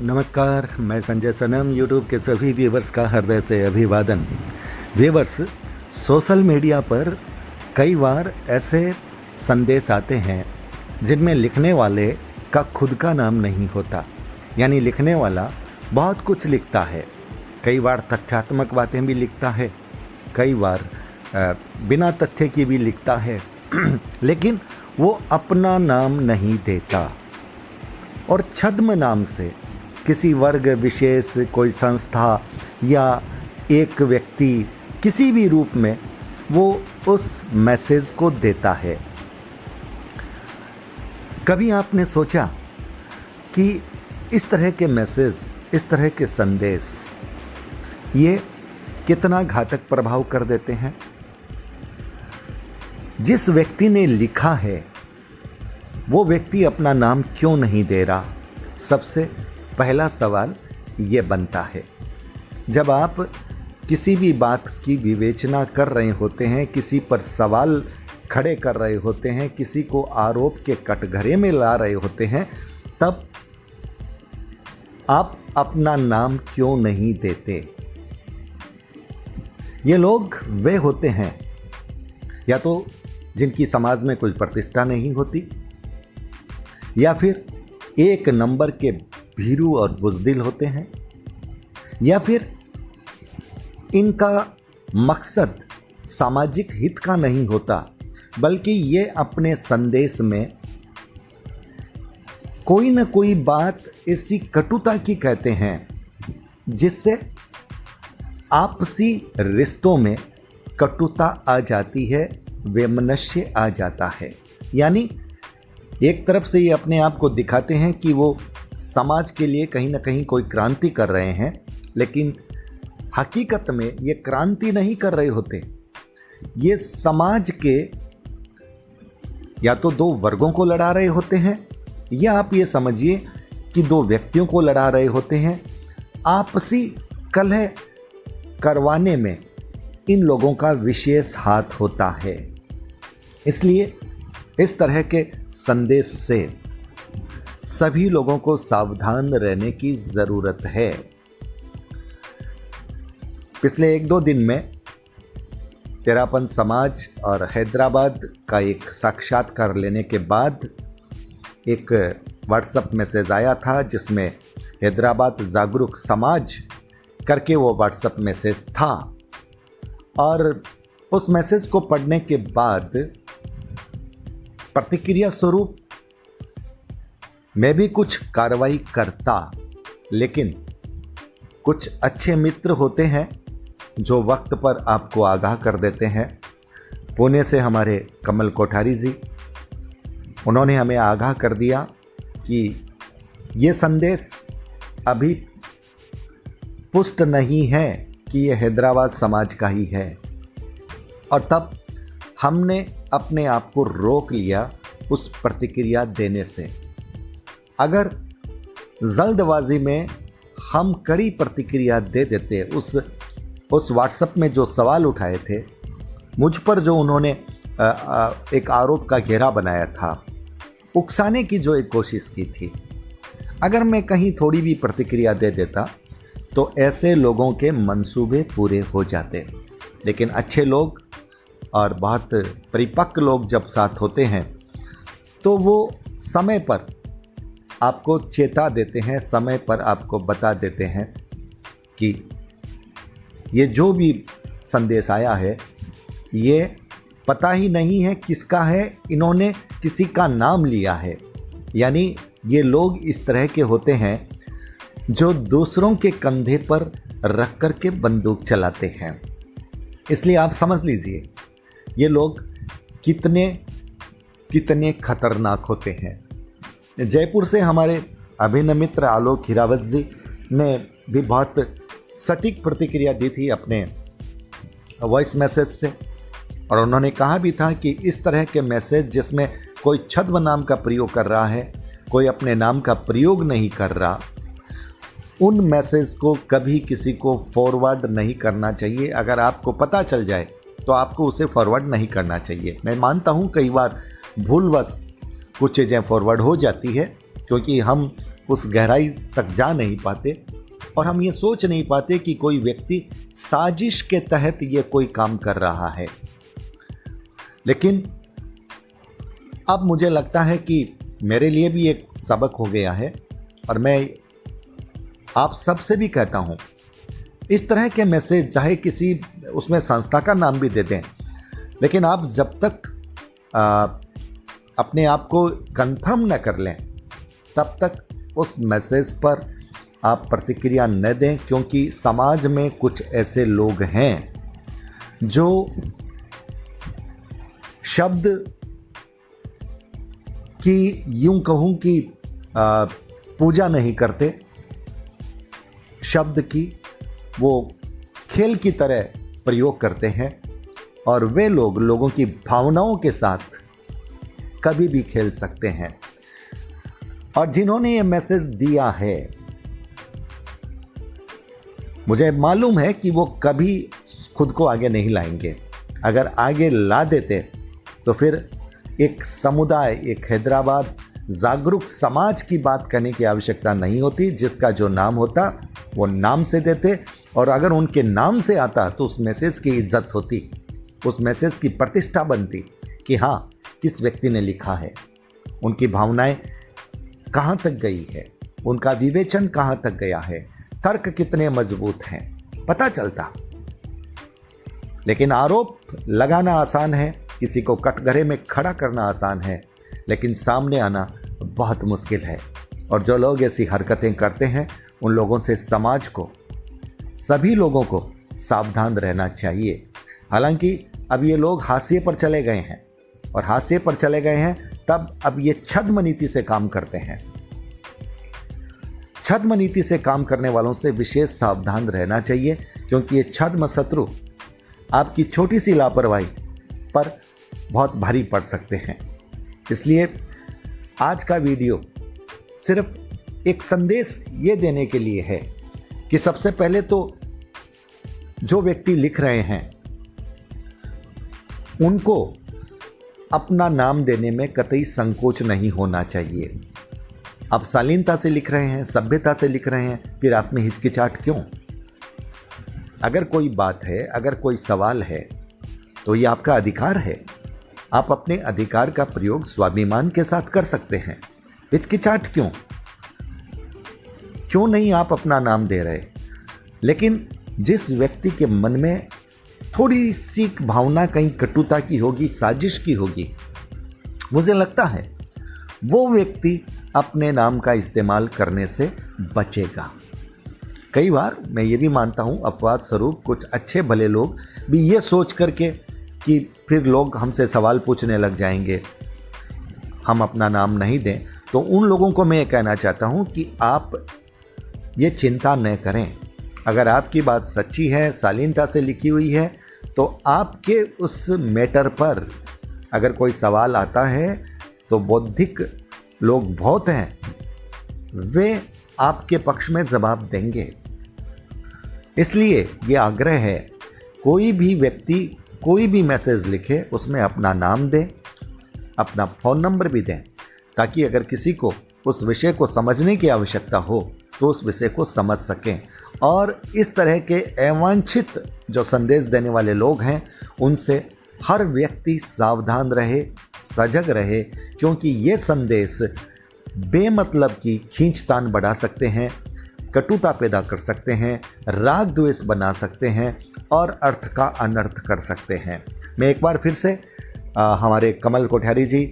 नमस्कार, मैं संजय सनम। यूट्यूब के सभी व्यूवर्स का हृदय से अभिवादन। व्यूवर्स, सोशल मीडिया पर कई बार ऐसे संदेश आते हैं जिनमें लिखने वाले का खुद का नाम नहीं होता, यानी लिखने वाला बहुत कुछ लिखता है। कई बार तथ्यात्मक बातें भी लिखता है, कई बार बिना तथ्य की भी लिखता है लेकिन वो अपना नाम नहीं देता और छद्म नाम से किसी वर्ग विशेष, कोई संस्था या एक व्यक्ति, किसी भी रूप में वो उस मैसेज को देता है। कभी आपने सोचा कि इस तरह के मैसेज, इस तरह के संदेश ये कितना घातक प्रभाव कर देते हैं? जिस व्यक्ति ने लिखा है वो व्यक्ति अपना नाम क्यों नहीं दे रहा? सबसे पहला सवाल ये बनता है। जब आप किसी भी बात की विवेचना कर रहे होते हैं, किसी पर सवाल खड़े कर रहे होते हैं, किसी को आरोप के कटघरे में ला रहे होते हैं, तब आप अपना नाम क्यों नहीं देते? ये लोग वे होते हैं या तो जिनकी समाज में कोई प्रतिष्ठा नहीं होती, या फिर एक नंबर के भीरू और बुज़दिल होते हैं, या फिर इनका मकसद सामाजिक हित का नहीं होता, बल्कि ये अपने संदेश में कोई न कोई बात ऐसी कटुता की कहते हैं जिससे आपसी रिश्तों में कटुता आ जाती है, वैमनस्य आ जाता है। यानी एक तरफ से ये अपने आप को दिखाते हैं कि वो समाज के लिए कहीं ना कहीं कोई क्रांति कर रहे हैं, लेकिन हकीकत में ये क्रांति नहीं कर रहे होते। ये समाज के या तो दो वर्गों को लड़ा रहे होते हैं, या आप ये समझिए कि दो व्यक्तियों को लड़ा रहे होते हैं। आपसी कलह करवाने में इन लोगों का विशेष हाथ होता है। इसलिए इस तरह के संदेश से सभी लोगों को सावधान रहने की ज़रूरत है। पिछले 1-2 दिन में तेरापन समाज और हैदराबाद का एक साक्षात्कार लेने के बाद एक व्हाट्सएप मैसेज आया था जिसमें हैदराबाद जागरूक समाज करके वो व्हाट्सएप मैसेज था, और उस मैसेज को पढ़ने के बाद प्रतिक्रिया स्वरूप मैं भी कुछ कार्रवाई करता, लेकिन कुछ अच्छे मित्र होते हैं जो वक्त पर आपको आगाह कर देते हैं। पुणे से हमारे कमल कोठारी जी, उन्होंने हमें आगाह कर दिया कि ये संदेश अभी पुष्ट नहीं है कि ये हैदराबाद समाज का ही है, और तब हमने अपने आप को रोक लिया उस प्रतिक्रिया देने से। अगर जल्दबाजी में हम कड़ी प्रतिक्रिया दे देते, उस व्हाट्सएप में जो सवाल उठाए थे, मुझ पर जो उन्होंने एक आरोप का घेरा बनाया था, उकसाने की जो एक कोशिश की थी, अगर मैं कहीं थोड़ी भी प्रतिक्रिया दे देता तो ऐसे लोगों के मंसूबे पूरे हो जाते। लेकिन अच्छे लोग और बहुत परिपक्व लोग जब साथ होते हैं तो वो समय पर आपको चेता देते हैं, समय पर आपको बता देते हैं कि ये जो भी संदेश आया है ये पता ही नहीं है किसका है, इन्होंने किसी का नाम लिया है। यानी ये लोग इस तरह के होते हैं जो दूसरों के कंधे पर रख कर के बंदूक चलाते हैं। इसलिए आप समझ लीजिए ये लोग कितने खतरनाक होते हैं। जयपुर से हमारे अभिन्न मित्र आलोक हिरावत जी ने भी बहुत सटीक प्रतिक्रिया दी थी अपने वॉइस मैसेज से, और उन्होंने कहा भी था कि इस तरह के मैसेज जिसमें कोई छद्म नाम का प्रयोग कर रहा है, कोई अपने नाम का प्रयोग नहीं कर रहा, उन मैसेज को कभी किसी को फॉरवर्ड नहीं करना चाहिए। अगर आपको पता चल जाए तो आपको उसे फॉरवर्ड नहीं करना चाहिए। मैं मानता हूँ कई बार भूलवश कुछ चीज़ें फॉरवर्ड हो जाती है, क्योंकि हम उस गहराई तक जा नहीं पाते और हम ये सोच नहीं पाते कि कोई व्यक्ति साजिश के तहत ये कोई काम कर रहा है। लेकिन अब मुझे लगता है कि मेरे लिए भी एक सबक हो गया है और मैं आप सबसे भी कहता हूं, इस तरह के मैसेज चाहे किसी उसमें संस्था का नाम भी दे दें, लेकिन आप जब तक अपने आप को कंफर्म न कर लें तब तक उस मैसेज पर आप प्रतिक्रिया न दें, क्योंकि समाज में कुछ ऐसे लोग हैं जो शब्द की यूं कहूं कि पूजा नहीं करते, शब्द की वो खेल की तरह प्रयोग करते हैं और वे लोग लोगों की भावनाओं के साथ कभी भी खेल सकते हैं। और जिन्होंने ये मैसेज दिया है, मुझे मालूम है कि वो कभी खुद को आगे नहीं लाएंगे। अगर आगे ला देते तो फिर एक समुदाय, एक हैदराबाद जागरूक समाज की बात करने की आवश्यकता नहीं होती। जिसका जो नाम होता वो नाम से देते, और अगर उनके नाम से आता तो उस मैसेज की इज्जत होती, उस मैसेज की प्रतिष्ठा बनती कि हाँ, किस व्यक्ति ने लिखा है, उनकी भावनाएं कहाँ तक गई है, उनका विवेचन कहाँ तक गया है, तर्क कितने मजबूत हैं, पता चलता। लेकिन आरोप लगाना आसान है, किसी को कटघरे में खड़ा करना आसान है, लेकिन सामने आना बहुत मुश्किल है। और जो लोग ऐसी हरकतें करते हैं उन लोगों से समाज को, सभी लोगों को सावधान रहना चाहिए। हालांकि अब ये लोग हाशिए पर चले गए हैं, और हाशिए पर चले गए हैं तब अब ये छद्म नीति से काम करते हैं। छद्म नीति से काम करने वालों से विशेष सावधान रहना चाहिए, क्योंकि ये छद्म शत्रु आपकी छोटी सी लापरवाही पर बहुत भारी पड़ सकते हैं। इसलिए आज का वीडियो सिर्फ एक संदेश ये देने के लिए है कि सबसे पहले तो जो व्यक्ति लिख रहे हैं उनको अपना नाम देने में कतई संकोच नहीं होना चाहिए। आप शालीनता से लिख रहे हैं, सभ्यता से लिख रहे हैं, फिर आप में हिचकिचाहट क्यों? अगर कोई बात है, अगर कोई सवाल है तो ये आपका अधिकार है। आप अपने अधिकार का प्रयोग स्वाभिमान के साथ कर सकते हैं। हिचकिचाहट क्यों? क्यों नहीं आप अपना नाम दे रहे? लेकिन जिस व्यक्ति के मन में थोड़ी सी भावना कहीं कटुता की होगी, साजिश की होगी, मुझे लगता है वो व्यक्ति अपने नाम का इस्तेमाल करने से बचेगा। कई बार मैं ये भी मानता हूँ, अपवाद स्वरूप कुछ अच्छे भले लोग भी ये सोच करके कि फिर लोग हमसे सवाल पूछने लग जाएंगे, हम अपना नाम नहीं दें, तो उन लोगों को मैं ये कहना चाहता हूँ कि आप ये चिंता न करें। अगर आपकी बात सच्ची है, शालीनता से लिखी हुई है, तो आपके उस मैटर पर अगर कोई सवाल आता है तो बौद्धिक लोग बहुत हैं, वे आपके पक्ष में जवाब देंगे। इसलिए ये आग्रह है, कोई भी व्यक्ति कोई भी मैसेज लिखे उसमें अपना नाम दें, अपना फ़ोन नंबर भी दें, ताकि अगर किसी को उस विषय को समझने की आवश्यकता हो तो उस विषय को समझ सकें। और इस तरह के अवांछित जो संदेश देने वाले लोग हैं उनसे हर व्यक्ति सावधान रहे, सजग रहे, क्योंकि ये संदेश बेमतलब की खींचतान बढ़ा सकते हैं, कटुता पैदा कर सकते हैं, राग द्वेष बना सकते हैं और अर्थ का अनर्थ कर सकते हैं। मैं एक बार फिर से हमारे कमल कोठारी जी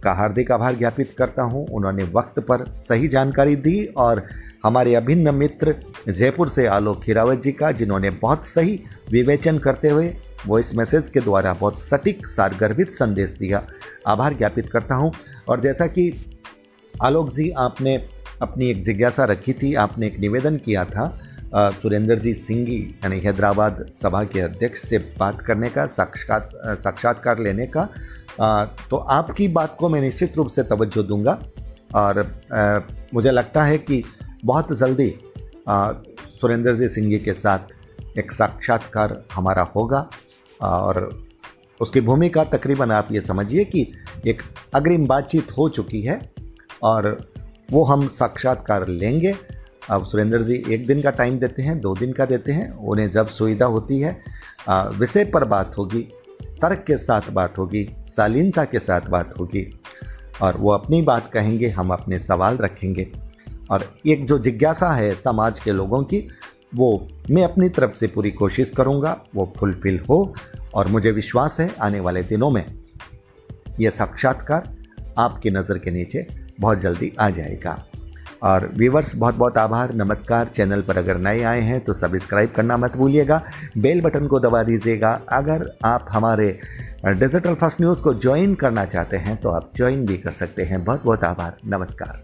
का हार्दिक आभार ज्ञापित करता हूं। उन्होंने वक्त पर सही जानकारी दी, और हमारे अभिन्न मित्र जयपुर से आलोक खीरावत जी का, जिन्होंने बहुत सही विवेचन करते हुए वॉइस मैसेज के द्वारा बहुत सटीक सारगर्भित संदेश दिया। आभार ज्ञापित करता हूं। और जैसा कि आलोक जी, आपने अपनी एक जिज्ञासा रखी थी, आपने एक निवेदन किया था सुरेंद्र जी सिंघी यानी हैदराबाद सभा के अध्यक्ष से बात करने का, साक्षात्कार लेने का, तो आपकी बात को मैं निश्चित रूप से तवज्जो दूंगा। और मुझे लगता है कि बहुत जल्दी सुरेंद्र जी सिंघी के साथ एक साक्षात्कार हमारा होगा, और उसकी भूमिका तकरीबन आप ये समझिए कि एक अग्रिम बातचीत हो चुकी है, और वो हम साक्षात्कार लेंगे। अब सुरेंद्र जी 1 दिन का टाइम देते हैं, 2 दिन का देते हैं, उन्हें जब सुविधा होती है विषय पर बात होगी, तर्क के साथ बात होगी, शालीनता के साथ बात होगी और वो अपनी बात कहेंगे, हम अपने सवाल रखेंगे और एक जो जिज्ञासा है समाज के लोगों की, वो मैं अपनी तरफ से पूरी कोशिश करूँगा वो फुलफिल हो और मुझे विश्वास है आने वाले दिनों में ये साक्षात्कार आपकी नज़र के नीचे बहुत जल्दी आ जाएगा। और व्यूवर्स बहुत बहुत आभार, नमस्कार। चैनल पर अगर नए आए हैं तो सब्सक्राइब करना मत भूलिएगा, बेल बटन को दबा दीजिएगा। अगर आप हमारे डिजिटल फर्स्ट न्यूज़ को ज्वाइन करना चाहते हैं तो आप ज्वाइन भी कर सकते हैं। बहुत बहुत आभार, नमस्कार।